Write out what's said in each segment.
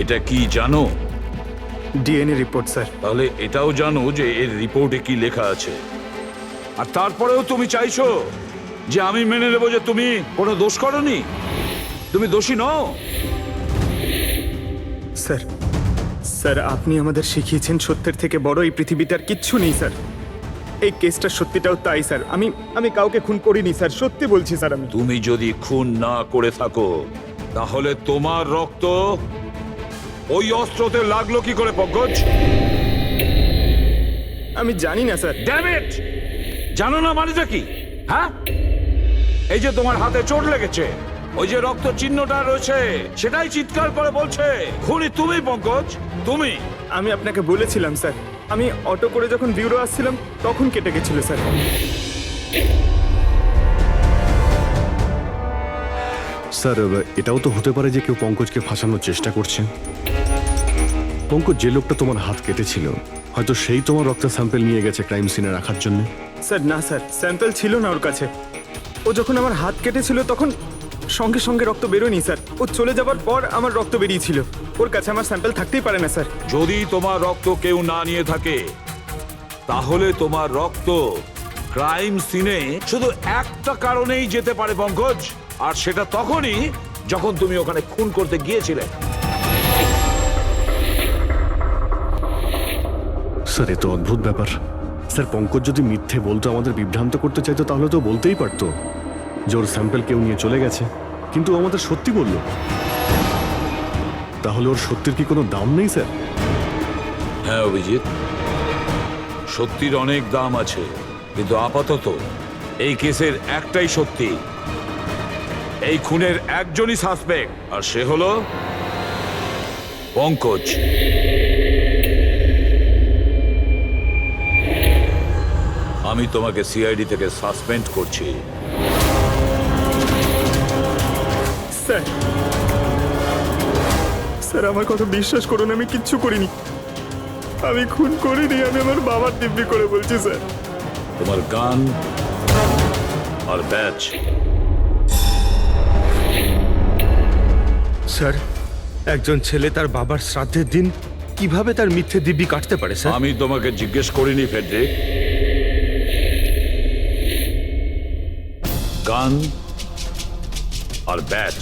এটা কি জানো? DNA report sir. তাহলে এটাও জানো যে এর রিপোর্টে কি লেখা আছে। আর তারপরেও তুমি চাইছো যে আমি মেনে নেব যে তুমি কোনো দোষ করনি, তুমি দোষী নও। স্যার, স্যার আপনি আমাদের শিখিয়েছেন সত্যের থেকে বড় এই পৃথিবীতে আর কিচ্ছু নেই স্যার। এই কেসটা সত্যিটাও তাই স্যার। আমি কাউকে খুন করিনি স্যার, সত্যি বলছি স্যার। তুমি যদি খুন না করে থাকো তাহলে তোমার রক্ত ওই অস্ত্রতে লাগলো কি করে পঙ্কজ? আমি জানি না স্যার। Damn it! জানো না মানেটা কি? হ্যাঁ, এই যে তোমার হাতে চোট লেগেছে, ওই যে রক্ত চিহ্নটা রয়েছে, সেটাই চিৎকার করে বলছে খুনি তুমি পঙ্কজ, তুমি। আমি আপনাকে বলেছিলাম স্যার, আমি অটো করে যখন বিউরো আসছিলাম তখন কেটে গেছিল স্যার। স্যার এটাও তো হতে পারে যে কেউ পঙ্কজকে ফাঁসানোর চেষ্টা করছে। পঙ্কজ, যে লোকটা তোমার হাত কেটেছিল হয়তো সেই তোমার রক্তের স্যাম্পল নিয়ে গেছে ক্রাইম সিনে রাখার জন্য। স্যার না স্যার, স্যাম্পল ছিল না ওর কাছে। ও যখন আমার হাত কেটেছিল তখন সঙ্গে সঙ্গে রক্ত বেরোয়নি স্যার। ও চলে যাবার পর আমার রক্ত বেরিয়েছিল। ওর কাছে আমার স্যাম্পল থাকতেই পারে না স্যার। যদি তোমার রক্ত কেউ না নিয়ে থাকে তাহলে তোমার রক্ত ক্রাইম সিনে শুধু একটা কারণেই যেতে পারে পঙ্কজ, আর সেটা তখনই যখন তুমি ওখানে খুন করতে গিয়েছিলে। স্যার এ তো অদ্ভুত ব্যাপার। স্যার পঙ্কজ যদি মিথ্যে বলতো, আমাদের বিভ্রান্ত করতে চাইতো, তাহলে তো বলতেই পারতো যে ওর স্যাম্পল কেউ নিয়ে চলে গেছে, কিন্তু ও আমাদের সত্যি বলল। তাহলে ওর সত্যির কি কোনো দাম নেই স্যার? হ্যাঁ অভিজিৎ, সত্যির অনেক দাম আছে, কিন্তু আপাতত এই কেসের একটাই সত্যি। এই খুনের একজনই সাসপেক্ট, আর সে হলো পঙ্কজ। আমি তোমাকে সিআইডি থেকে সাসপেন্ড করছি। স্যার, স্যার আমার কথা বিশ্বাস করুন, আমি কিচ্ছু করিনি। আমি খুন করিনি, আমি আমার বাবার দিব্যি করে বলছি স্যার। তোমার গান আর ব্যাচ। স্যার, একজন ছেলে তার বাবার শ্রাদ্ধের দিন কিভাবে তার মিথ্যে দিব্যি কাটতে পারে স্যার? আমি তোমাকে জিজ্ঞেস করিনি ফেডরিক। গান আর ব্যাচ।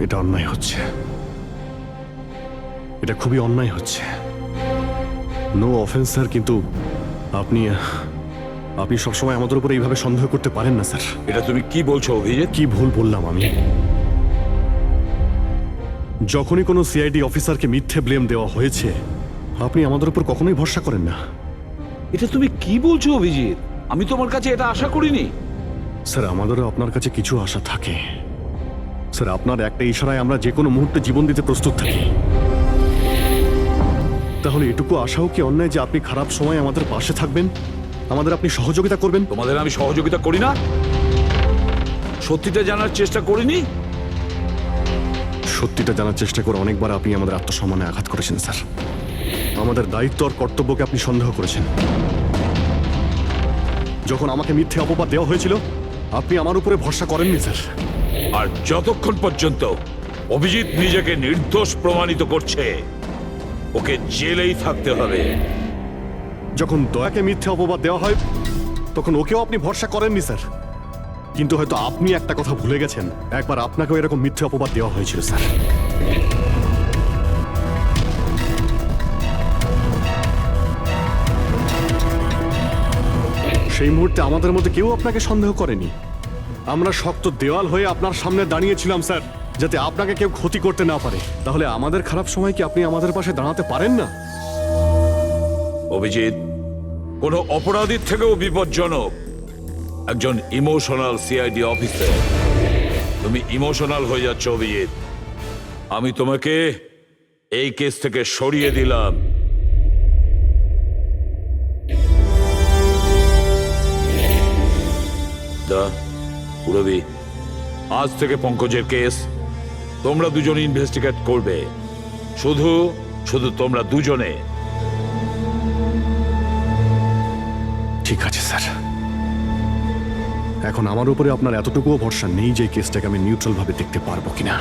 এটা অন্যায় হচ্ছে, এটা খুবই অন্যায় হচ্ছে। নো অফেন্স স্যার, কিন্তু আপনি আপনি সবসময় আমাদের উপরে এইভাবে সন্দেহ করতে পারেন না স্যার। এটা তুমি কি বলছো অভিজিৎ? কি ভুল বললাম আমি? যখনই কোনো সিআইডি অফিসারকে মিথ্যে ব্লেম দেওয়া হয়েছে, আপনি আমাদের উপর কখনোই ভরসা করেন না। এটা তুমি কি বলছো অভিজিৎ? আমি তোমার কাছে এটা আশা করিনি। স্যার, আমাদেরও আপনার কাছে কিছু আশা থাকে স্যার। আপনার একটা ইশারায় আমরা যে কোনো মুহূর্তে জীবন দিতে প্রস্তুত থাকি। তাহলে এটুকু আশাও কি অন্যায় যে আপনি খারাপ সময় আমাদের পাশে থাকবেন, আমাদের আপনি সহযোগিতা করবেন? তোমাদের আমি সহযোগিতা করি না? সত্যিটা জানার চেষ্টা করিনি? সত্যিটা জানার চেষ্টা করে অনেকবার আপনি আমাদের আত্মসম্মানে আঘাত করেছেন স্যার। আমাদের দায়িত্ব আর কর্তব্যকে আপনি সন্দেহ করেছেন। যখন আমাকে মিথ্যে অপবাদ দেওয়া হয়েছিল, আপনি আমার উপরে ভরসা করেননি স্যার। আর যতক্ষণ পর্যন্ত অভিজিৎ নিজেকে নির্দোষ প্রমাণিত করছে, ওকে জেলেই থাকতে হবে। যখন দয়াকে মিথ্যে অপবাদ দেওয়া হয়, তখন ওকেও আপনি ভরসা করেননি স্যার। কিন্তু হয়তো আপনি একটা কথা ভুলে গেছেন, একবার আপনাকেও এরকম মিথ্যে অপবাদ দেওয়া হয়েছিল স্যার। সেই মুহূর্তে আমাদের মধ্যে কেউ আপনাকে সন্দেহ করেনি। আমরা শক্ত দেওয়াল হয়ে আপনার সামনে দাঁড়িয়েছিলাম স্যার, যাতে আপনাকে কেউ ক্ষতি করতে না পারে। তাহলে আমাদের খারাপ সময় কি আপনি আমাদের পাশে দাঁড়াতে পারেন না? অভিজিৎ কোনো অপরাধীর থেকেও বিপজ্জনক একজন ইমোশনাল সিআইডি অফিসার। তুমি ইমোশনাল হয়ে যাচ্ছ অভিজিৎ। আমি তোমাকে এই কেস থেকে সরিয়ে দিলাম। পুরবি, আজ থেকে পঙ্কজের কেস তোমরা দুজন ইনভেস্টিগেট করবে। শুধু শুধু তোমরা দুজনে। ঠিক আছে স্যার। এখন আমার উপরে আপনার এতটুকুও ভরসা নেই যে এই কেসটাকে আমি নিউট্রাল ভাবে দেখতে পারবো কিনা।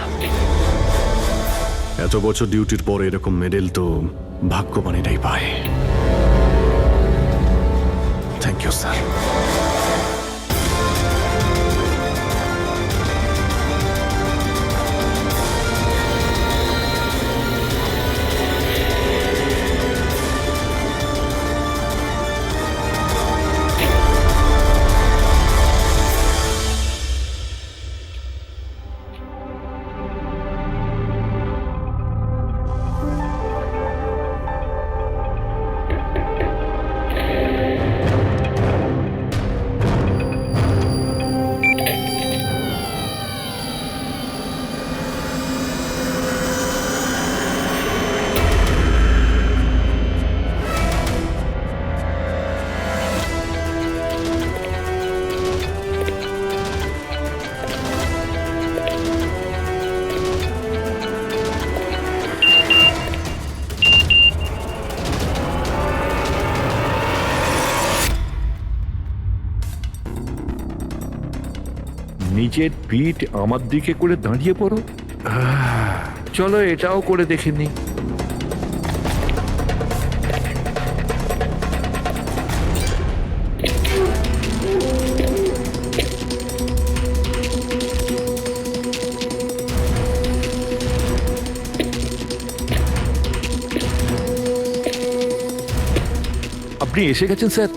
এত বছর ডিউটির পর এরকম মেডেল তো ভাগ্যবানেরাই পায়। Thank you sir. নিজের পিঠ আমার দিকে করে দাঁড়িয়ে পড়ো। চলো এটাও করে দেখে নি। আপনি এসে গেছেন স্যার।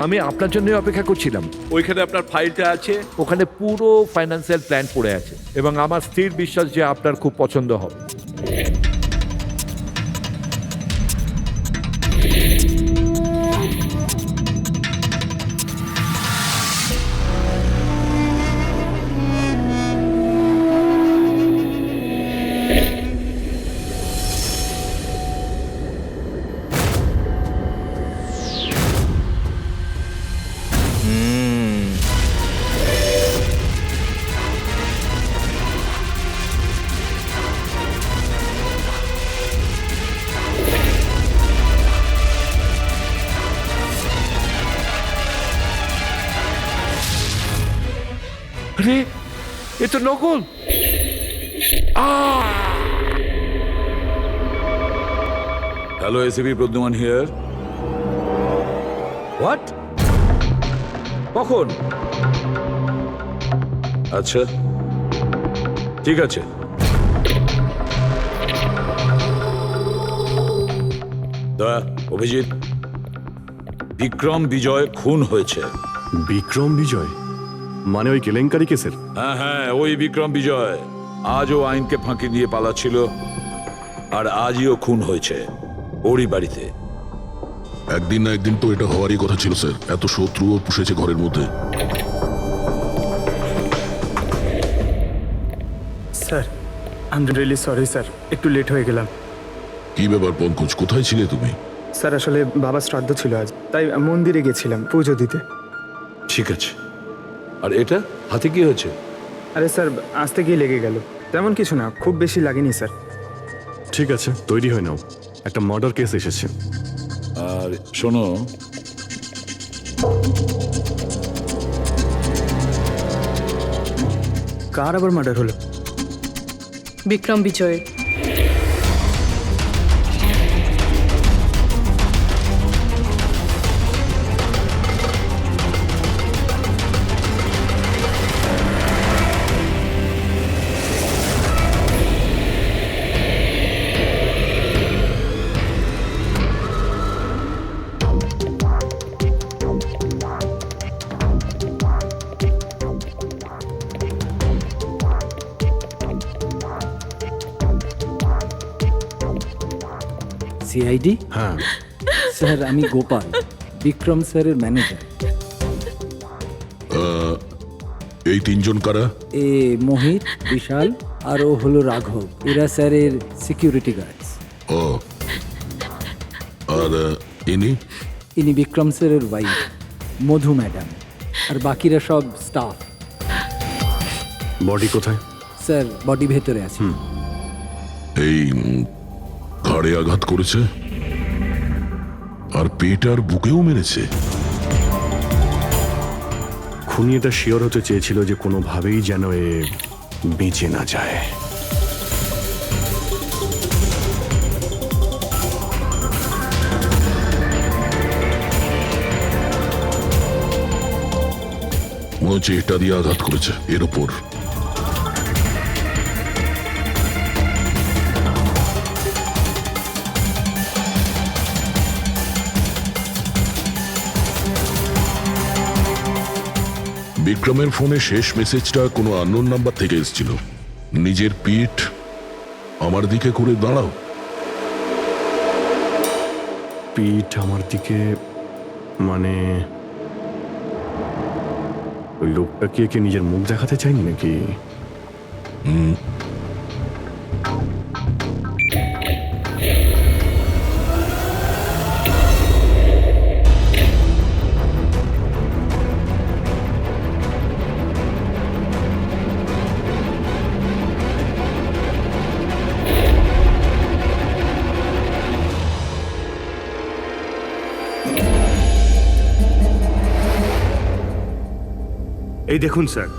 আমি আপনার জন্য অপেক্ষা করছিলাম। ওইখানে আপনার ফাইলটা আছে, ওখানে পুরো ফাইন্যান্সিয়াল প্ল্যান পড়ে আছে এবং আমার স্থির বিশ্বাস যে আপনার খুব পছন্দ হবে। আরে এ তো নকল। Hello ACP Pradyuman here. What? কখন? আচ্ছা ঠিক আছে, অভিজিৎ, বিক্রম বিজয় খুন হয়েছে। বিক্রম বিজয় মানে ওই কেলেঙ্কারি কেসের? হ্যাঁ হ্যাঁ, ওই বিক্রম বিজয় আজও আইনকে ফাঁকি দিয়ে পালাচ্ছিল, আর আজও খুন হয়েছে ওরই বাড়িতে। একদিন না একদিন তো এটা হওয়ারই কথা ছিল স্যার। এত শত্রুও পুষেছে ঘরের মধ্যে। Sir I am really sorry sir, একটু লেট হয়ে গেলাম। কি ব্যাপার পঙ্কজ, কোথায় ছিলে তুমি? স্যার আসলে বাবার শ্রাদ্ধ ছিল আজ, তাই মন্দিরে গেছিলাম পুজো দিতে। ঠিক আছে, আর এটা হাতে কি হয়েছে? আরে স্যার আসতে গিয়ে লেগে গেল, তেমন কিছু না, খুব বেশি লাগেনি স্যার। ঠিক আছে, তৈরি হয়ে নাও, একটা মার্ডার কেস এসেছে। আর শোনো, কার আবার মার্ডার হলো? বিক্রম বিজয়। সিআইডি? হ্যাঁ, স্যার আমি গোপাল, বিক্রম স্যারের ম্যানেজার। এই তিনজন কারা? এ মোহিত, বিশাল আর ও হলো রাঘব, এরা স্যারের সিকিউরিটি গার্ডস। ও, আর ইনি? ইনি বিক্রম স্যারের ওয়াইফ মধু ম্যাডাম, আর বাকিরা সব স্টাফ। বডি কোথায়? স্যার বডি ভেতরে আছে। এই ঘাড়ে আঘাত করেছে আর পেট আর বুকেও মেরেছে। খুনি এটা শিওর হতে চেয়েছিল যে কোনোভাবেই যেন এ বেঁচে না যায়। মনে হচ্ছে এটা দিয়ে আঘাত করেছে এর ওপর। বিক্রমের ফোনে শেষ মেসেজটা কোনো আননোন নাম্বার থেকে এসেছিল। নিজের পিঠ আমার দিকে করে দাঁড়াও। পিঠ আমার দিকে মানে ওই লোকটা কি একে নিজের মুখ দেখাতে চাইনি নাকি? এই দেখুন স্যার,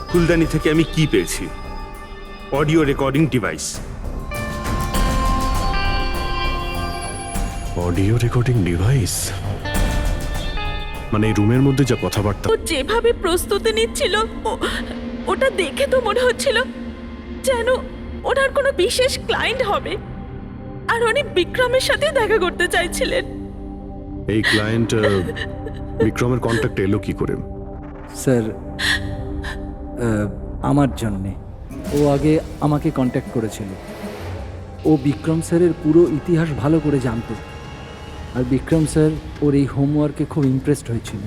ফুলদানি থেকে আমি কি পেয়েছি। Audio recording device. Audio recording device মানে এই রুমের মধ্যে যা কথাবার্তা। ও যেভাবে প্রস্তুতি নিচ্ছিল, ওটা দেখে তো মনে হচ্ছিল যেন ওনার কোনো বিশেষ ক্লায়েন্ট হবে, আর উনি বিক্রমের সাথে দেখা করতে চাইছিলেন। এই ক্লায়েন্ট বিক্রমের কন্ট্যাক্টে এলো কি করে? স্যার আমার জন্যে ও আগে আমাকে কন্ট্যাক্ট করেছিল। ও বিক্রম স্যারের পুরো ইতিহাস ভালো করে জানতো, আর বিক্রম স্যার ওর এই হোমওয়ার্কে খুব ইমপ্রেসড হয়েছিল,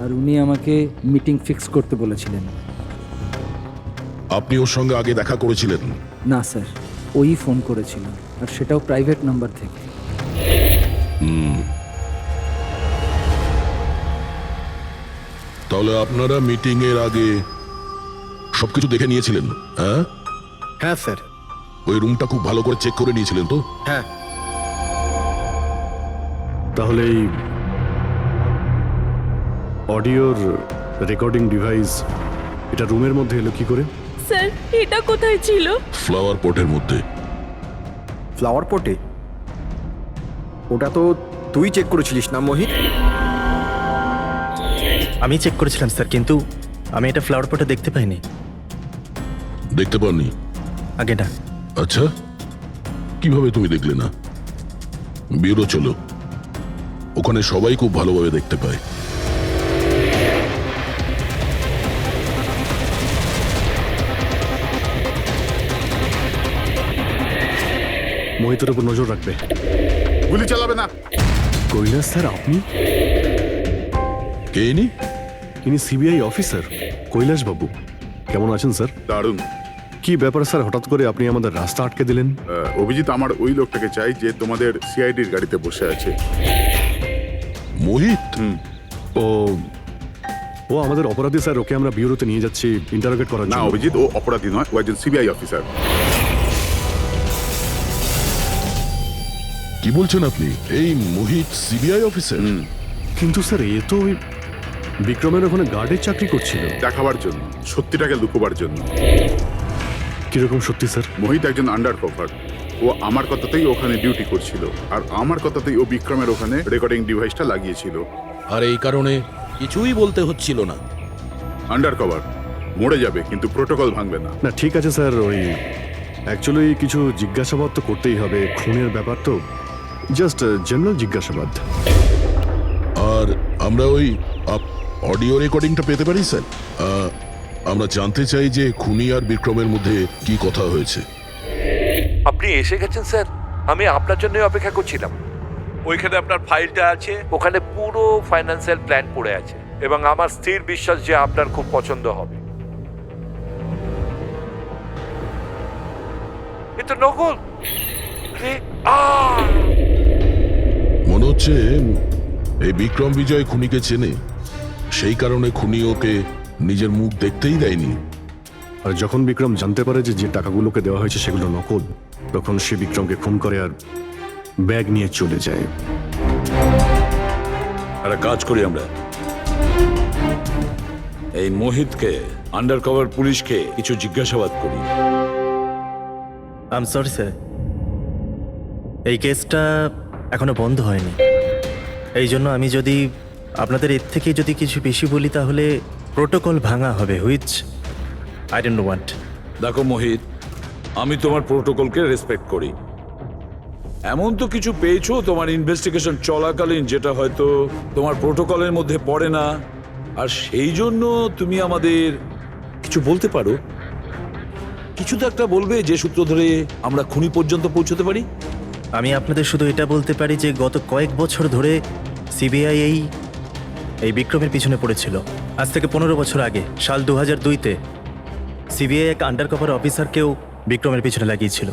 আর উনি আমাকে মিটিং ফিক্স করতে বলেছিলেন। আপনি ওর সঙ্গে আগে দেখা করেছিলেন? না স্যার, ওই ফোন করেছিল, আর সেটাও প্রাইভেট নাম্বার থেকে। তাহলে আপনারা মিটিং এর আগে সবকিছু দেখে নিয়েছিলেন? হ্যাঁ হ্যাঁ স্যার। ওই রুমটা খুব ভালো করে চেক করে নিয়েছিলেন তো? হ্যাঁ। তাহলে এই অডিওর রেকর্ডিং ডিভাইস এটা রুমের মধ্যে এলো কি করে? স্যার এটা কোথায় ছিল? ফ্লাওয়ার পটের মধ্যে। ফ্লাওয়ার পটে? ওটা তো তুই চেক করেছিলিস না মোহিত? আমি চেক করেছিলাম স্যার, কিন্তু আমি এটা ফ্লাওয়ার পটে দেখতে পাইনি। দেখতে পাননি? আগে না। আচ্ছা, কিভাবে তুমি দেখলে না? ব্যুরো চলো, ওখানে সবাই খুব ভালোভাবে দেখতে পায়। মোহিতের উপর নজর রাখবে। গুলি চালাবে না। কৈলাস স্যার, আপনি? কে ইনি? ইনি সিবিআই অফিসার কৈলাস বাবু। কেমন আছেন স্যার? দারুণ। কি ব্যাপার স্যার, হঠাৎ করে আপনি আমাদের রাস্তা আটকে দিলেন? অভিজিৎ, আমার ওই লোকটাকে চাই যে তোমাদের সিআইডির গাড়িতে বসে আছে। মোহিত? ও ও আমাদের অপরাধী স্যার, ওকে আমরা ব্যুরোতে নিয়ে যাচ্ছি ইন্টারোগেট করার না জন্য। অভিজিৎ, ও অপরাধী নয়, ও একজন সিবিআই অফিসার। কি বলছেন আপনি? এই মোহিত সিবিআই অফিসার? কিন্তু স্যার, এ তো ওই বিক্রমের ওখানে গার্ডের চাকরি করছিল। দেখাবার জন্য, সত্যিটাকে লুকোবার জন্য। কিরকম সত্যি স্যার? মোহিত একজন আন্ডার কভার। ও আমার কথাতেই ওখানে ডিউটি করছিল, আর আমার কথাতেই ও বিক্রমের ওখানে রেকর্ডিং ডিভাইসটা লাগিয়েছিল। আর এই কারণে কিছুই বলতে হচ্ছিল না। আন্ডার কভার মরে যাবে, কিন্তু প্রোটোকল ভাঙবে না। না ঠিক আছে স্যার, ওই অ্যাকচুয়ালি কিছু জিজ্ঞাসাবাদ তো করতেই হবে, খুনের ব্যাপার তো, জাস্ট জেনারেল জিজ্ঞাসাবাদ। আর আমরা ওই অডিও রেকর্ডিংটা পেতে পারি স্যার? আমরা জানতে চাই যে খুনি আর বিক্রমের মধ্যে কি কথা হয়েছে। আপনি এসে গেছেন স্যার, আমি আপনার জন্যই অপেক্ষা করছিলাম। ওইখানে আপনার ফাইলটা আছে, ওখানে পুরো ফাইন্যান্সিয়াল প্ল্যান পড়ে আছে, এবং আমার স্থির বিশ্বাস যে আপনার খুব পছন্দ হবে। এটা নকল। আরে, মনে হচ্ছে এই বিক্রম বিজয় খুনিকে চেনে, সেই কারণে খুনি ওকে নিজের মুখ দেখতেই দেয়নি। আর যখন বিক্রম জানতে পারে যে যে টাকাগুলোকে দেওয়া হয়েছে সেগুলো নকল, তখন সে বিক্রমকে খুন করে আর ব্যাগ নিয়ে চলে যায়। একটা কাজ করি আমরা, এই মোহিতকে, আন্ডার কভার পুলিশকে কিছু জিজ্ঞাসাবাদ করি। আই এম সরি স্যার, এই কেসটা এখনো বন্ধ হয়নি। এই জন্য আমি যদি আপনাদের এর থেকে যদি কিছু বেশি বলি তাহলে প্রোটোকল ভাঙা হবে, হুইচ আই ডোন্ট ওয়ান্ট। দেখো মোহিত, আমি তোমার প্রোটোকলকে রেসপেক্ট করি। এমন তো কিছু পেয়েছো তোমার ইনভেস্টিগেশন চলাকালীন যেটা হয়তো তোমার প্রোটোকলের মধ্যে পড়ে না, আর সেই জন্য তুমি আমাদের কিছু বলতে পারো। কিছু তো একটা বলবে যে সূত্র ধরে আমরা খুনি পর্যন্ত পৌঁছতে পারি। আমি আপনাদের শুধু এটা বলতে পারি যে গত কয়েক বছর ধরে সিবিআই এই বিক্রমের পিছনে পড়েছিল। আজ থেকে 15 বছর আগে, সাল 2002-তে সিবিআই এক আন্ডার কভার অফিসারকেও বিক্রমের পিছনে লাগিয়েছিল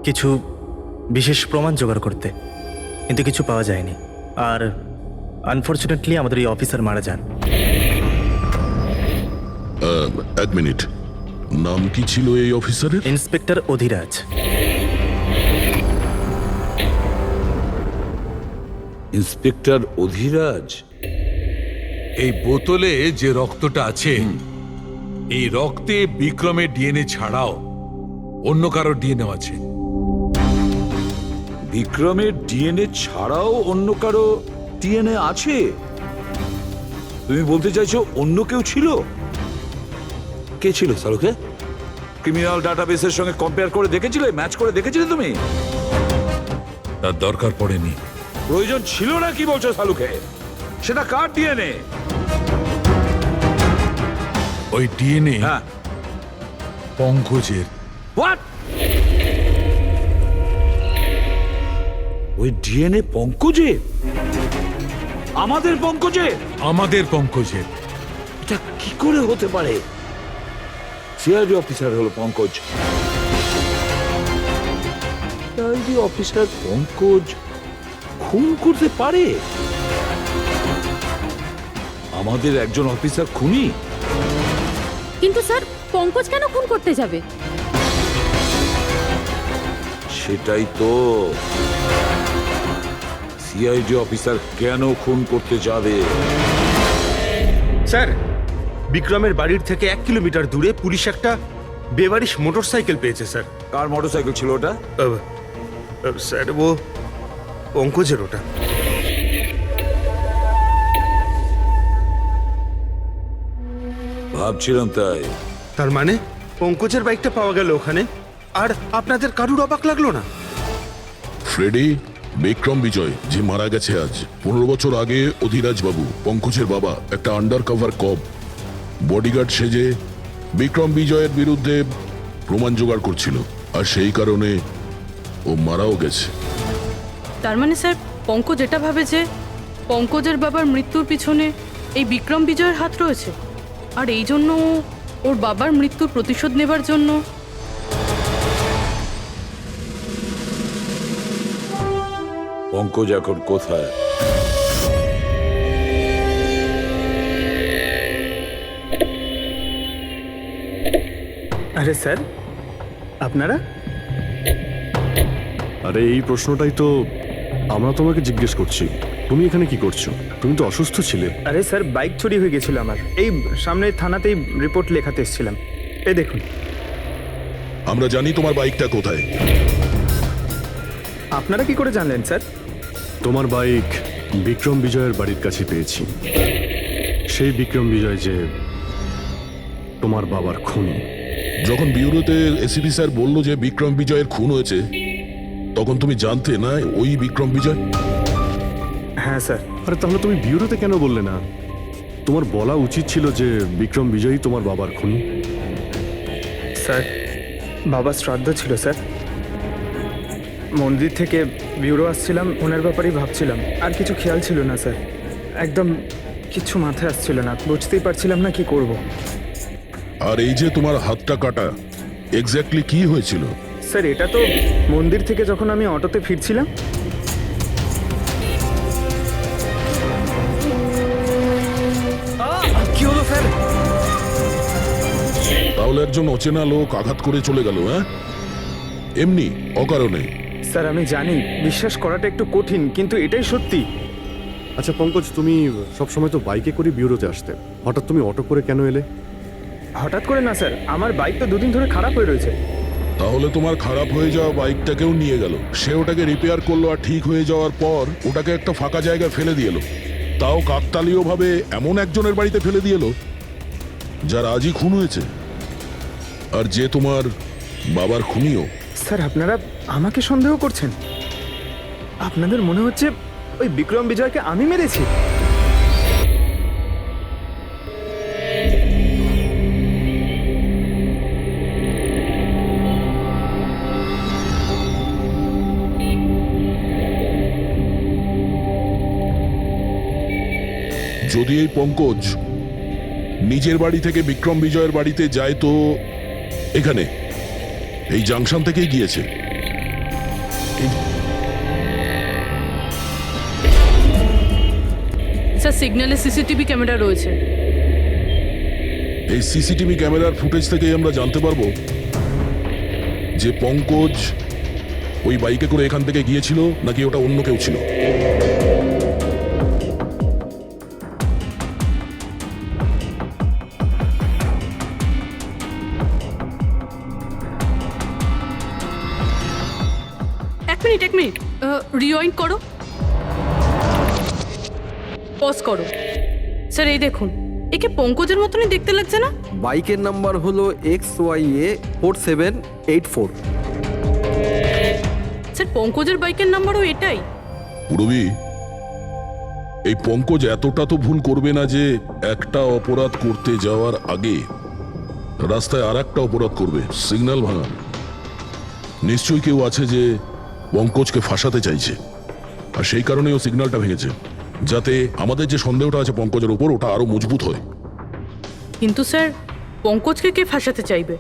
কিছু বিশেষ প্রমাণ জোগাড় করতে, কিন্তু কিছু পাওয়া যায়নি। আর আনফর্চুনেটলি আমাদের এই অফিসার মারা যান। এক মিনিট, নাম কি ছিল এই অফিসারের? ইন্সপেক্টর অধিরাজ। ইন্সপেক্টর অধিরাজ? এই বোতলে যে রক্তটা আছে, এই রক্তে বিক্রমের ডিএনএ ছাড়াও অন্য কারো ডিএনএ আছে। বিক্রমের ডিএনএ ছাড়াও অন্য কারো ডিএনএ আছে? তুমি বলতে চাইছো অন্য কেউ ছিল? কে ছিল সালুকে? ক্রিমিনাল ডাটাবেসের সঙ্গে কম্পেয়ার করে দেখেছিলে, ম্যাচ করে দেখেছিলে তুমি? তার দরকার পড়েনি। প্রয়োজন ছিল না কি বলছো সালুকে? সেটা কার ডিএনএ? ওই ডিএনএ হ্যাঁ, পঙ্কজের। হোয়াট? ওই ডিএনএ পঙ্কজের? আমাদের পঙ্কজের? আমাদের পঙ্কজের। এটা কি করে হতে পারে? সিআইডি অফিসার হলো পঙ্কজ। সিআইডি অফিসার পঙ্কজ খুন করতে পারে? আমাদের একজন অফিসার খুনি? কিন্তু স্যার, পঙ্কজ কেন খুন করতে যাবে? সেটাই তো, সিআইডি অফিসার কেন খুন করতে যাবে? স্যার, বিক্রমের বাড়ির থেকে 1 কিলোমিটার দূরে পুলিশ একটা বেবারিশ মোটরসাইকেল পেয়েছে স্যার। কার মোটরসাইকেল ছিল ওটা? স্যার, ও পঙ্কজের ওটা। ভাবছিলাম তাই। তার মানে পঙ্কজের বাইকটা পাওয়া গেল ওখানে, আর আপনাদের কারুর অবাক লাগলো না? ফ্রেডি, বিক্রম বিজয় যে মারা গেছে আজ 15 বছর আগে অধিরাজ বাবু পঙ্কজের বাবা একটা আন্ডার কভার কব বডিগার্ড সেজে বিক্রম বিজয়ের বিরুদ্ধে প্রমাণ জোগাড় করছিল, আর সেই কারণে ও মারাও গেছে। তার মানে স্যার পঙ্কজ এটা ভাবে যে পঙ্কজের বাবার মৃত্যুর পিছনে এই বিক্রম বিজয়ের হাত রয়েছে, আর এই জন্য ও ওর বাবার মৃত্যুর প্রতিশোধ নেবার জন্য পঙ্কজ এখন কোথায়? আরে স্যার, আপনারা? আরে এই প্রশ্নটাই তো আমরা তোমাকে জিজ্ঞেস করছি। তুমি এখানে কি করছো? তুমি তো অসুস্থ ছিলে। আরে স্যার, বাইক চুরি হয়ে গেছিল আমার। এই সামনের থানাতেই রিপোর্ট লেখাতে এসেছিলাম। এই দেখুন। আমরা জানি তোমার বাইকটা কোথায়। আপনারা কি করে জানলেন স্যার? তোমার বাইক বিক্রম বিজয়ের বাড়ির কাছে পেয়েছি। সেই বিক্রম বিজয় যে তোমার বাবার খুনি। যখন বিউরোতে এসিপি স্যার বলল যে বিক্রম বিজয়ের খুন হয়েছে, তখন তুমি জানতে না ওই বিক্রম বিজয়? হ্যাঁ স্যার। আরে তাহলে তুমি বিউরোতে কেন বললে না? তোমার বলা উচিত ছিল যে বিক্রম বিজয়ই তোমার বাবার খুনি। স্যার, বাবা শ্রাদ্ধ ছিল স্যার। মন্দির থেকে বিউরো আসছিলাম, ওনার ব্যাপারেই ভাবছিলাম, আর কিছু খেয়াল ছিল না স্যার। একদম কিছু মাথায় আসছিল না, বুঝতেই পারছিলাম না কি করব। আর এই যে তোমার হাতটা কাটা, এক্স্যাক্টলি কি হয়েছিল? স্যার, এটা তো মন্দির থেকে যখন আমি অটোতে ফিরছিলাম। কি হলো স্যার? তাহলে একজন অচেনা লোক আঘাত করে চলে গেল? হ্যাঁ, এমনি অকারণে? স্যার, আমি জানি বিশ্বাস করাটা একটু কঠিন, কিন্তু এটাই সত্যি। আচ্ছা পঙ্কজ, তুমি সবসময় তো বাইকে করে বিউরোতে আসতে, হঠাৎ তুমি অটো করে কেন এলে? হঠাৎ করে না স্যার, আমার বাইক তো দুদিন ধরে খারাপ হয়ে রয়েছে। তাহলে তোমার খারাপ হয়ে যাওয়া বাইকটাকেও নিয়ে গেল, সে ওটাকে রিপেয়ার করলো, আর ঠিক হয়ে যাওয়ার পর ওটাকে একটা ফাঁকা জায়গায় ফেলে দিয়ে এলো, তাও কাকতালীয় ভাবে এমন একজনের বাড়িতে ফেলে দিয়ে এলো যার আজই খুন হয়েছে, আর যে তোমার বাবার খুনিও। স্যার, আপনারা আমাকে সন্দেহ করছেন? আপনাদের মনে হচ্ছে ওই বিক্রম বিজয়কে আমি মেরেছি? যদি এই পঙ্কজ নিজের বাড়ি থেকে বিক্রম বিজয়ের বাড়িতে যায়, তো এখানে এই জাংশন থেকেই গিয়েছে। স্যার, সিগন্যালে সিসিটিভি ক্যামেরা রয়েছে। এই সিসিটিভি ক্যামেরার ফুটেজ থেকেই আমরা জানতে পারবো যে পঙ্কজ ওই বাইকে করে এখান থেকে গিয়েছিল নাকি ওটা অন্য কেউ ছিল। এক মিনিট রিওয়াইন্ড করো, পজ করো। স্যার, এই দেখুন, একে পঙ্কজের মতনই দেখতে লাগছে না? বাইকের নাম্বার হলো XYA4784। স্যার, পঙ্কজের বাইকের নাম্বারও এটাই? পুরবি, এই পঙ্কজ এতটা তো ভুল করবে না যে একটা অপরাধ করতে যাওয়ার আগে রাস্তায় আর একটা অপরাধ করবে, সিগন্যাল ভাঙা। নিশ্চয়ই কেউ আছে যে পঙ্কজকে ফাঁসাতে চাইছে, আর সেই কারণে ও সিগন্যালটা ভেঙেছে, যাতে আমাদের যে সন্দেহটা আছে পঙ্কজের উপর, ওটা আরো মজবুত হয়। কিন্তু স্যার, পঙ্কজকে কে ফাঁসাতে চাইবে?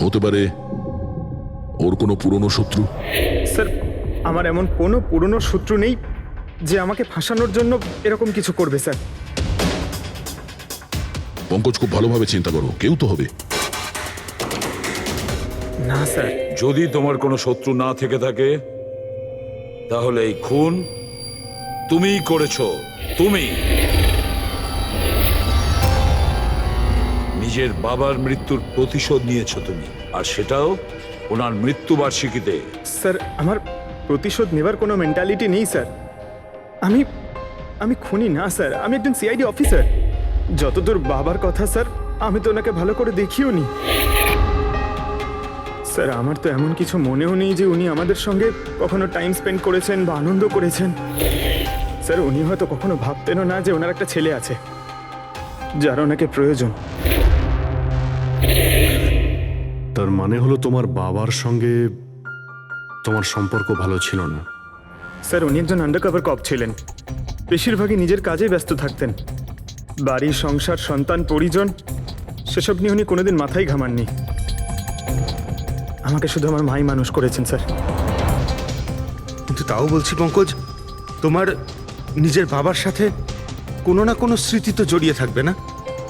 হতে পারে ওর কোনো পুরনো শত্রু। স্যার, আমার এমন কোনো পুরনো শত্রু নেই যে আমাকে ফাঁসানোর জন্য এরকম কিছু করবে স্যার। পঙ্কজ, খুব ভালোভাবে চিন্তা করো, কেউ তো হবে। না স্যার। যদি তোমার কোনো শত্রু না থেকে থাকে, তাহলে এই খুন তুমিই করেছো। তুমি নিজের বাবার মৃত্যুর প্রতিশোধ নিয়েছো তুমি, আর সেটাও ওনার মৃত্যুবার্ষিকীতে। স্যার, আমার প্রতিশোধ নেবার কোনো মেন্টালিটি নেই স্যার। আমি আমি খুনি না স্যার, আমি একজন সিআইডি অফিসার। যতদূর বাবার কথা স্যার, আমি তো ওনাকে ভালো করে দেখিও নি। স্যার আমার তো এমন কিছু মনেও নেই যে উনি আমাদের সঙ্গে কখনো টাইম স্পেন্ড করেছেন বা আনন্দ করেছেন। স্যার উনি হয়তো কখনো ভাবতেনও না যে ওনার একটা ছেলে আছে যার ওনাকে প্রয়োজন। তার মানে হলো তোমার বাবার সঙ্গে তোমার সম্পর্ক ভালো ছিল না? স্যার উনি একজন আন্ডারকভার কপ ছিলেন, বেশিরভাগই নিজের কাজে ব্যস্ত থাকতেন। বাড়ি, সংসার, সন্তান, পরিজন সেসব নিয়ে উনি কোনোদিন মাথায় ঘামাননি। আমাকে শুধু আমার মাই মানুষ করেছেন স্যার। কিন্তু তাও বলছি পঙ্কজ, তোমার নিজের বাবার সাথে কোনো না কোনো স্মৃতি তো জড়িয়ে থাকবে না?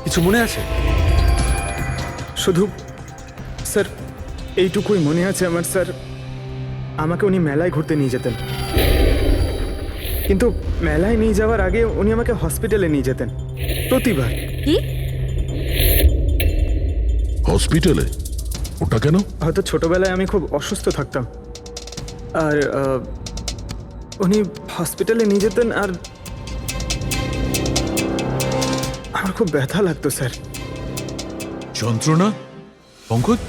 কিছু মনে আছে? শুধু স্যার এইটুকুই মনে আছে আমার স্যার, আমাকে উনি মেলায় ঘুরতে নিয়ে যেতেন, কিন্তু মেলায় নিয়ে যাওয়ার আগে উনি আমাকে হসপিটালে নিয়ে যেতেন প্রতিবার। কি? হসপিটালে? ওটা কেন? হয়তো ছোটবেলায় আমি খুব অসুস্থ থাকতাম, আর উনি হসপিটালে নিয়ে যেতেন, আর আমার খুব ব্যথা লাগতো স্যার। যন্ত্রণা? পঙ্কজ,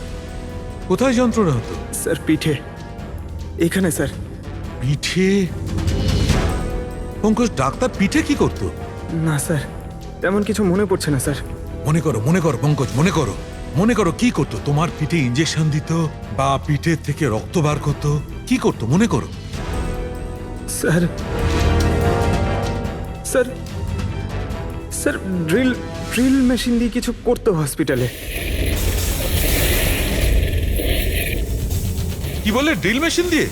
কোথায় যন্ত্রণা হতো? স্যার পিঠে, এখানে স্যার। পিঠে? পঙ্কজ, ডাক্তার পিঠে কি করতো? না স্যার, তেমন কিছু মনে পড়ছে না স্যার। মনে করো পঙ্কজ, মনে করো কি করতো? তোমার পিঠে ইঞ্জেকশন দিত বা পিঠের থেকে রক্ত বার করতো? কি করতো মনে করো? Sir sir sir drill machine দিয়ে কিছু করতো হসপিটালে। কি বলে? ড্রিল মেশিন দিয়ে?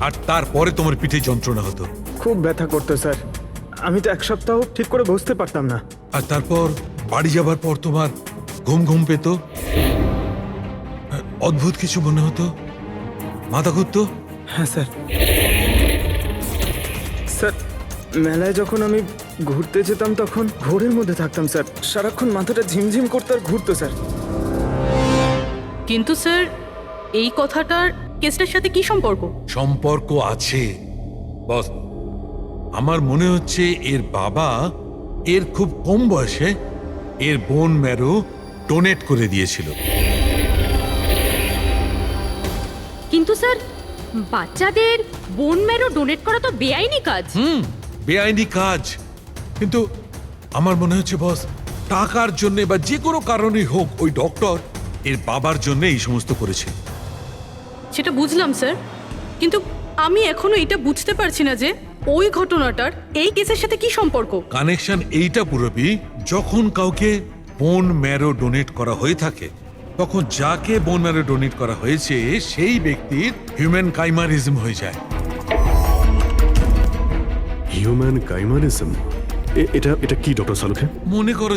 আর তারপরে তোমার পিঠে যন্ত্রণা হতো? খুব ব্যথা করতো স্যার, আমি তো এক সপ্তাহ ঠিক করে বসতে পারতাম না। আর তারপর বাড়ি যাবার পর তোমার ঘুম পেত, অদ্ভুত কিছু মনে হতো, মাথা ঘুরতো? হ্যাঁ স্যার। স্যার মেলায় যখন আমি ঘুরতে যেতাম তখন ঘোরের মধ্যে থাকতাম স্যার, সারাক্ষণ মাথাটা ঝিমঝিম করতে আর ঘুরতো স্যার। কিন্তু স্যার এই কথাটার কেসটার সাথে কি সম্পর্ক? সম্পর্ক আছে বস। আমার মনে হচ্ছে এর বাবা এর খুব কম বয়সে এর বোন ম্যারো ডোনেট করে দিয়েছিল। কিন্তু স্যার বাচ্চাদের বোন ম্যারো ডোনেট করা তো বেআইনি কাজ। বেআইনি কাজ, কিন্তু আমার মনে হচ্ছে বস টাকার জন্য বা যে কোনো কারণেই হোক ওই ডক্টর এর বাবার জন্য এই সমস্ত করেছে। সেটা বুঝলাম স্যার, কিন্তু আমি এখনো এটা বুঝতে পারছি না যে ওই ঘটনাটার এই কেসের সাথে কি সম্পর্ক। কানেকশন এইটা পুরোপুরি, যখন কাউকে বোন ম্যারো ডোনেট করা হয়ে থাকে তখন যাকে বোন ম্যারো ডোনেট করা হয়েছে সেই ব্যক্তির হিউম্যান কাইমারিজম হয়ে যায়। হিউম্যান কাইমারিজম? এটা কি ডক্টর সালুখে? মনে করো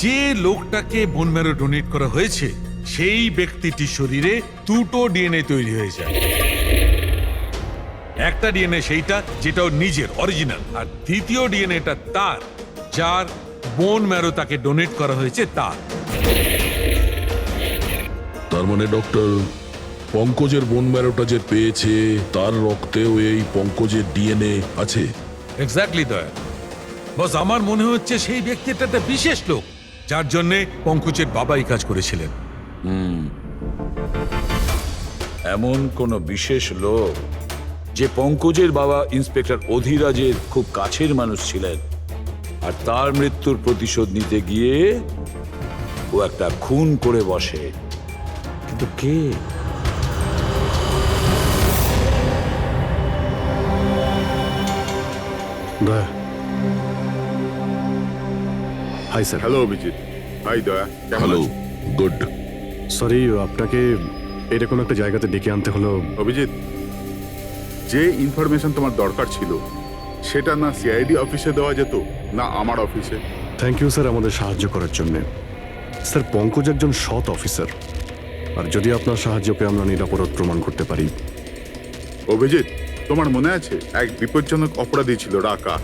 যে লোকটাকে বোন ম্যারো ডোনেট করা হয়েছে সেই ব্যক্তিটির শরীরে দুটো ডিএনএ তৈরি হয়ে যায়। একটা ডিএনএ সেইটা যেটা ওর নিজের অরিজিনাল, আর দ্বিতীয় ডিএনএটা তার যার বোন ম্যারো তাকে ডোনেট করা হয়েছে তার। তার মানে ডক্টর, পঙ্কজের বোন ম্যারোটা যে পেয়েছে তার রক্তেও এই পঙ্কজের ডিএনএ আছে? এক্স্যাক্টলি দয়া বস, আমার মনে হচ্ছে সেই ব্যক্তিটা একটা বিশেষ লোক যার জন্য পঙ্কজের বাবাই কাজ করেছিলেন। এমন কোন বিশেষ লোক যে পঙ্কজের বাবা ইন্সপেক্টর অধিরাজের খুব কাছের মানুষ ছিলেন, আর তার মৃত্যুর প্রতিশোধ নিতে গিয়ে ও একটা খুন করে বসে। কিন্তু কে? Daya. Hi sir. Hello Abhijit. Hi Daya. Hello, good. Sorry, আপনাকে এরকম একটা জায়গাতে ডেকে আনতে হলো। অভিজিৎ, যে ইনফরমেশন তোমার দরকার ছিল সেটা না সিআইডি অফিসে দেওয়া যেত না আমার অফিসে? থ্যাংক ইউ স্যার আমাদের সাহায্য করার জন্য। স্যার পঙ্কজ একজন সৎ অফিসার, আর যদি আপনার সাহায্যকে আমরা নিরাপরাধ প্রমাণ করতে পারি। অভিজিৎ, তোমার মনে আছে এক বিপজ্জনক অপরাধী ছিল রাকা,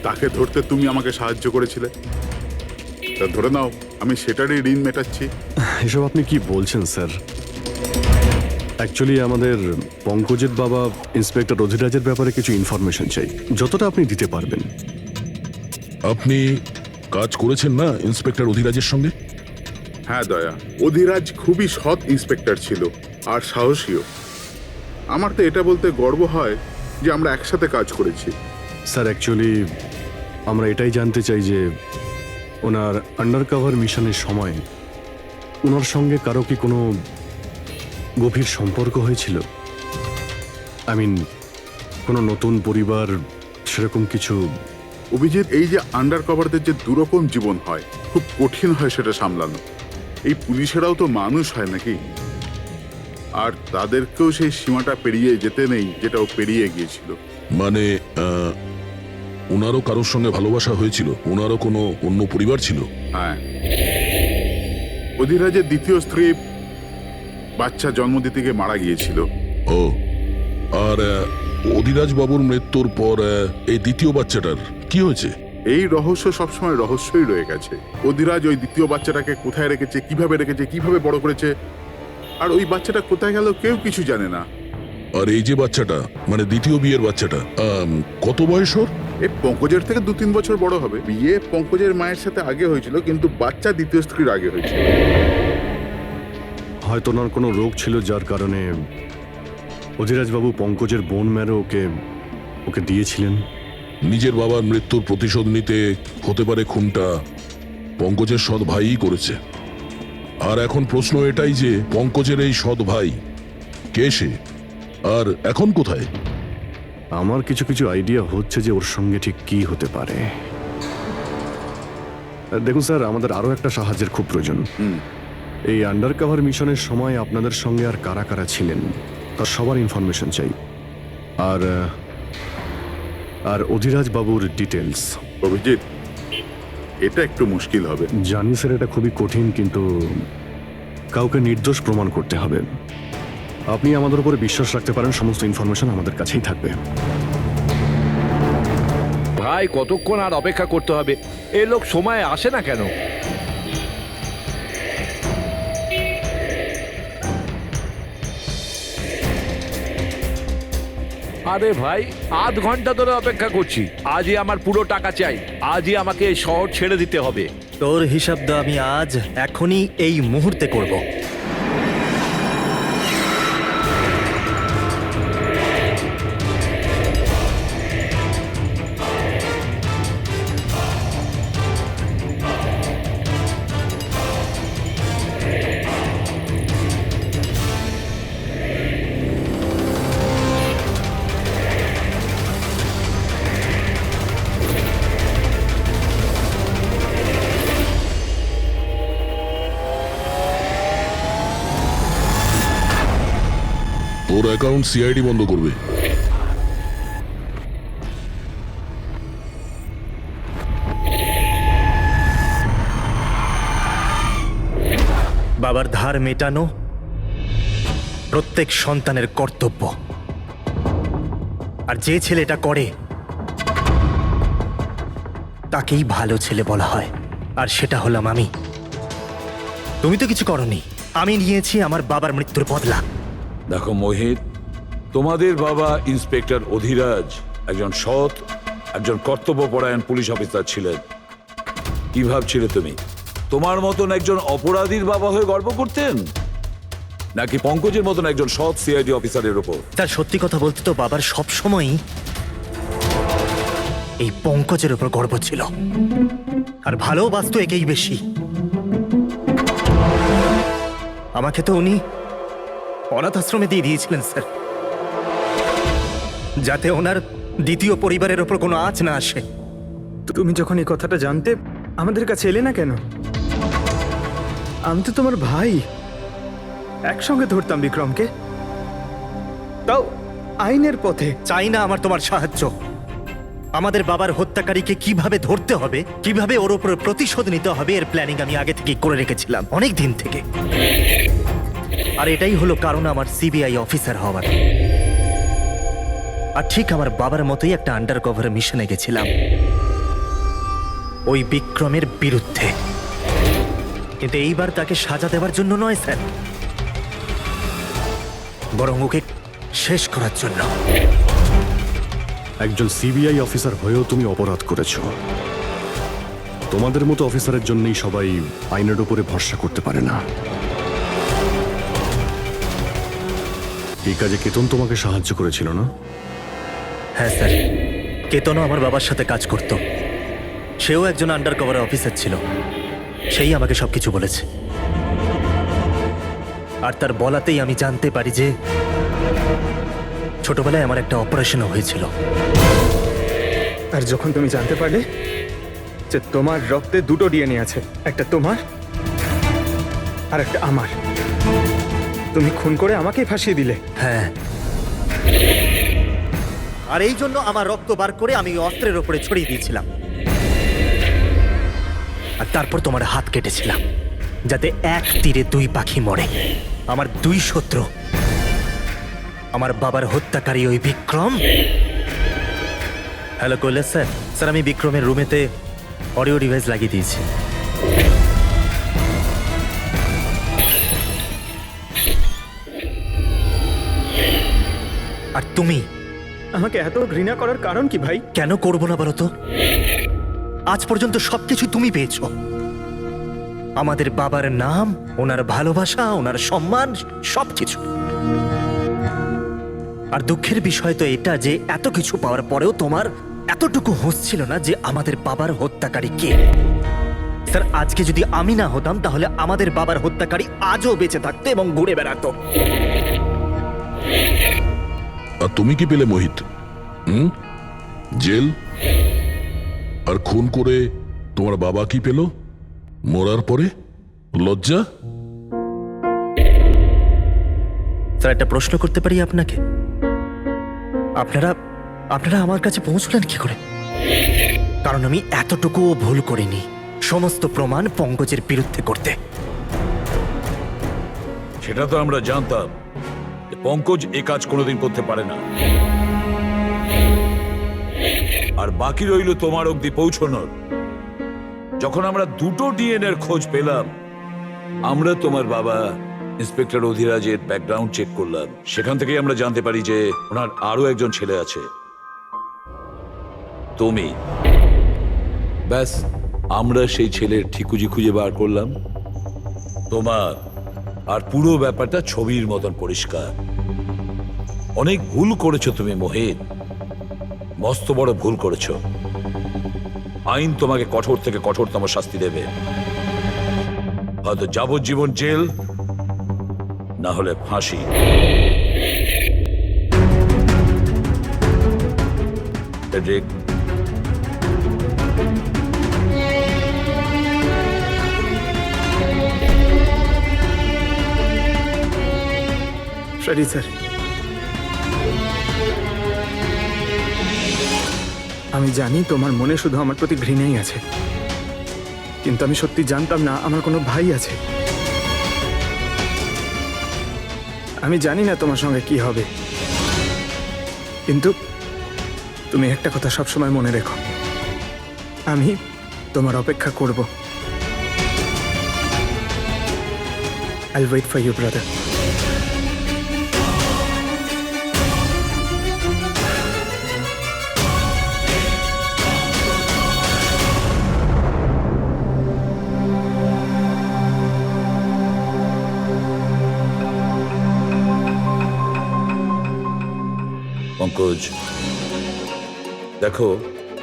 তাকে ধরতে তুমি আমাকে সাহায্য করেছিলে। তা ধরে নাও আমি সেটারই ঋণ মেটাচ্ছি। এসব আপনি কি বলছেন স্যার? অ্যাকচুয়ালি আমাদের পঙ্কজের বাবা ইন্সপেক্টর অধিরাজের ব্যাপারে কিছু ইনফরমেশন চাই, যতটা আপনি দিতে পারবেন। আপনি কাজ করেছেন না ইন্সপেক্টর অধিরাজের সঙ্গে? হ্যাঁ দয়া, অধিরাজ খুবই সৎ ইন্সপেক্টর ছিল আর সাহসীও। আমার তো এটা বলতে গর্ব হয় যে আমরা একসাথে কাজ করেছি। স্যার অ্যাকচুয়ালি আমরা এটাই জানতে চাই যে ওনার আন্ডারকভার মিশনের সময় ওনার সঙ্গে কারো কি কোনো গভীর সম্পর্ক হয়েছিল? কোনো নতুন পরিবার সেরকম কিছু? অভিজিৎ, এই যে আন্ডার কভারদের যে দুরকম জীবন হয়, খুব কঠিন হয় সেটা সামলানো। এই পুলিশেরাও তো মানুষ হয় নাকি, আর তাদেরকেও সেই সীমাটা পেরিয়ে যেতে নেই যেটা ও পেরিয়ে গিয়েছিল। মানে ওনারও কারোর সঙ্গে ভালোবাসা হয়েছিল? ওনারও কোনো অন্য পরিবার ছিল? হ্যাঁ, অধিরাজের দ্বিতীয় স্ত্রী বাচ্চা জন্ম দিতে গিয়ে মারা গিয়েছিল। ও, আর অধিরাজ বাবুর মৃত্যুর পর এই দ্বিতীয় বাচ্চাটার কি হয়েছে? এই রহস্য সবসময় রহস্যই রয়ে গেছে। অধিরাজ ওই দ্বিতীয় বাচ্চাটাকে কোথায় রেখেছে, কিভাবে বড় করেছে, আর ওই বাচ্চাটা কোথায় গেল কেউ কিছু জানে না। আর এই যে বাচ্চাটা, মানে দ্বিতীয় বিয়ের বাচ্চাটা, কত বয়স ওর? এ পঙ্কজের থেকে 2-3 বছর বড় হবে। বিয়ে পঙ্কজের মায়ের সাথে আগে হয়েছিল, কিন্তু বাচ্চা দ্বিতীয় স্ত্রীর আগে হয়েছিল। হয়তো ওনার কোনো রোগ ছিল যার কারণে অধিরাজবাবু পঙ্কজের বোন ম্যারো ওকে দিয়েছিলেন। নিজের বাবার মৃত্যুর প্রতিশোধ নিতে হতে পারে খুনটা পঙ্কজের সৎ ভাইই করেছে। আর এখন প্রশ্ন এটাই যে পঙ্কজের এই সৎ ভাই কে সে, আর এখন কোথায়? আমার কিছু কিছু আইডিয়া হচ্ছে যে ওর সঙ্গে ঠিক কি হতে পারে। দেখুন স্যার, আমাদের আরো একটা সাহায্যের খুব প্রয়োজন। এই আন্ডারকভার মিশনের সময় আপনাদের সঙ্গে আর কারা কারা ছিলেন তার সবার ইনফরমেশন চাই, আর অধিরাজ বাবুর ডিটেলস। অভিজিৎ, এটা একটু মুশকিল হবে। জানি স্যার, এটা খুবই কঠিন, কিন্তু কাউকে নির্দোষ প্রমাণ করতে হবে। আপনি আমাদের উপরে বিশ্বাস রাখতে পারেন, সমস্ত ইনফরমেশন আমাদের কাছেই থাকবে। ভাই, কতক্ষণ আর অপেক্ষা করতে হবে? এ লোক সময় আসে না কেন? আরে ভাই, আধ ঘন্টা ধরে অপেক্ষা করছি। আজই আমার পুরো টাকা চাই। আজই আমাকে এই শহর ছেড়ে দিতে হবে। তোর হিসাব দা আমি আজ এখনই এই মুহূর্তে করব। তোর অ্যাকাউন্ট সিআইডি বন্ধ করবে। বাবার ধার মেটানো প্রত্যেক সন্তানের কর্তব্য, আর যে ছেলে এটা করে তাকেই ভালো ছেলে বলা হয়, আর সেটা হলাম আমি। তুমি তো কিছু করনি, আমি নিয়েছি আমার বাবার মৃত্যুর বদলা। দেখো মোহিত, তোমাদের বাবা ইন্সপেক্টর অধিরাজ একজন সৎ, একজন কর্তব্যপরায়ণ পুলিশ অফিসার ছিলেন। কি ভাবছিলে তুমি? তোমার মতন একজন অপরাধীর বাবা হয়ে গর্ব করতেন, নাকি পঙ্কজের মতন একজন সৎ সিআইডি অফিসারের উপর? তার সত্যি কথা বলতে তো বাবার সব সময়ই এই পঙ্কজের উপর গর্ব ছিল, আর ভালোবাসতো একেই বেশি। আমাকে তো উনি অনাথ আশ্রমে দিয়ে দিয়েছিলেন স্যার, যাতে ওনার দ্বিতীয় পরিবারের ওপর কোনো আঁচ না আসে। তুমি যখন এই কথাটা জানতে আমাদের কাছে এলে না কেন? আমি তো তোমার ভাই, একসঙ্গে ধরতাম বিক্রমকে, তাও আইনের পথে। চাই না আমার তোমার সাহায্য। আমাদের বাবার হত্যাকারীকে কিভাবে ধরতে হবে, কিভাবে ওর উপর প্রতিশোধ নিতে হবে, এর প্ল্যানিং আমি আগে থেকে করে রেখেছিলাম, অনেক দিন থেকে। আর এটাই হলো কারণ আমার সিবিআই অফিসার হওয়ার। আর ঠিক আমার বাবার মতোই একটা আন্ডার কভার মিশনে গেছিলাম ওই বিক্রমের বিরুদ্ধে, কিন্তু এইবার তাকে সাজা দেওয়ার জন্য নয় স্যার, বরং ওকে শেষ করার জন্য। একজন সিবিআই অফিসার হয়েও তুমি অপরাধ করেছো, তোমাদের মতো অফিসারের জন্যই সবাই আইনের উপরে ভরসা করতে পারে না। এই কাজে কেতন তোমাকে সাহায্য করেছিল না? হ্যাঁ স্যার, কেতনও আমার বাবার সাথে কাজ করত। সেও একজন আন্ডার কভার অফিসার ছিল। সেই আমাকে সবকিছু বলেছে। আর তার বলাতেই আমি জানতে পারি যে ছোটবেলায় আমার একটা অপারেশনও হয়েছিল। আর যখন তুমি জানতে পারলে যে তোমার রক্তে দুটো ডিএনএ আছে, একটা তোমার আর একটা আমার, তুমি খুন করে আমাকেই ফাঁসিয়ে দিলে। হ্যাঁ, আর এই জন্য আমার রক্ত বার করে আমি ওই অস্ত্রের ওপরে ছড়িয়ে দিয়েছিলাম। আর তারপর তোমার হাত কেটেছিলাম, যাতে এক তীরে দুই পাখি মরে। আমার দুই শত্রু, আমার বাবার হত্যাকারী ওই Vikram. Hello Kailash sir. Sir, আমি বিক্রমের রুমেতে অডিও ডিভাইস লাগিয়ে দিয়েছি। আর তুমি আমাকে এত ঘৃণা করার কারণ কি ভাই? কেন করবো না বলো তো? আজ পর্যন্ত সবকিছু তুমি পেয়েছো। আমাদের বাবার নাম, ওনার ভালোবাসা, ওনার সম্মান, সবকিছু। আর দুঃখের বিষয় তো এটা যে এত কিছু পাওয়ার পরেও তোমার এতটুকু হুঁশ ছিল না যে আমাদের বাবার হত্যাকারী কে। স্যার, আজকে যদি আমি না হতাম তাহলে আমাদের বাবার হত্যাকারী আজও বেঁচে থাকতো এবং ঘুরে বেড়াতো। আর তুমি কি পেলে মোহিত? জেল। আর খুন করে তোমার বাবা কি পেল? মরার পরে লজ্জা। স্যার, একটা প্রশ্ন করতে পারি আপনাকে? আপনারা আপনারা আমার কাছে পৌঁছলেন কি করে? কারণ আমি এতটুকুও ভুল করিনি সমস্ত প্রমাণ পঙ্কজের বিরুদ্ধে করতে। সেটা তো আমরা জানতাম যে পঙ্কজ এ কাজ কোনোদিন করতে পারে না। আর বাকি রইল তোমার অবধি পৌঁছানোর। যখন আমরা দুটো ডিএনএর খোঁজ পেলাম, আমরা তোমার বাবা ইন্সপেক্টর অধিরাজের ব্যাকগ্রাউন্ড চেক করলাম। সেখান থেকেই আমরা জানতে পারি যে ওনার আরো একজন ছেলে আছে, তুমি। ব্যাস, আমরা সেই ছেলের ঠিকুজি খুঁজে বার করলাম তোমার। আর পুরো ব্যাপারটা ছবির মতন পরিষ্কার। অনেক ভুল করেছো তুমি মোহিত, মস্ত বড় ভুল করেছো। আইন তোমাকে কঠোর থেকে কঠোরতম শাস্তি দেবে। হয়তো যাবজ্জীবন জেল, না হলে ফাঁসি। ফ্রেডরিক, সরি স্যার, আমি জানি তোমার মনে শুধু আমার প্রতি ঘৃণাই আছে, কিন্তু আমি সত্যি জানতাম না আমার কোনো ভাই আছে। আমি জানি না তোমার সঙ্গে কি হবে, কিন্তু তুমি একটা কথা সবসময় মনে রেখো, আমি তোমার অপেক্ষা করব। I'll wait for you, brother. Pankaj, দেখো,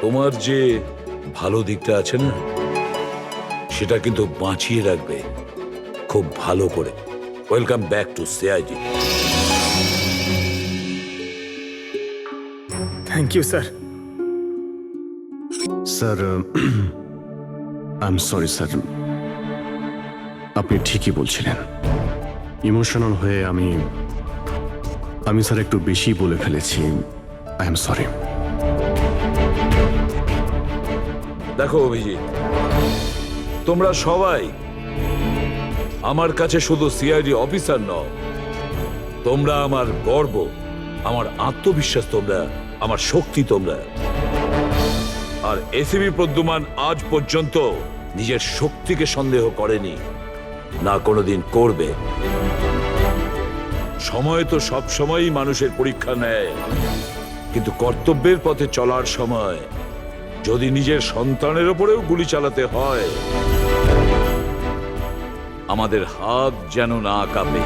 তোমার যে ভালো দিকটা আছে না, সেটা কিন্তু বাঁচিয়ে রাখবে খুব ভালো করে। Welcome back to CID. Thank you sir. Sir, I am sorry sir. আপনি ঠিকই বলছিলেন। ইমোশনাল হয়ে আমি স্যার একটু বেশি বলে ফেলেছি। I am sorry. দেখো অভিজিৎ, তোমরা সবাই আমার কাছে শুধু সিআইডি অফিসার নও, তোমরা আমার গর্ব, আমার আত্মবিশ্বাস, তোমরা আমার শক্তি। তোমরা আর এসিবি প্রদ্যুমান আজ পর্যন্ত নিজের শক্তিকে সন্দেহ করেনি, না কোনোদিন করবে। সময় তো সব সময়ই মানুষের পরীক্ষা নেয়, কিন্তু কর্তব্যের পথে চলার সময় যদি নিজের সন্তানের ওপরেও গুলি চালাতে হয়, আমাদের হাত যেন না কাঁপে।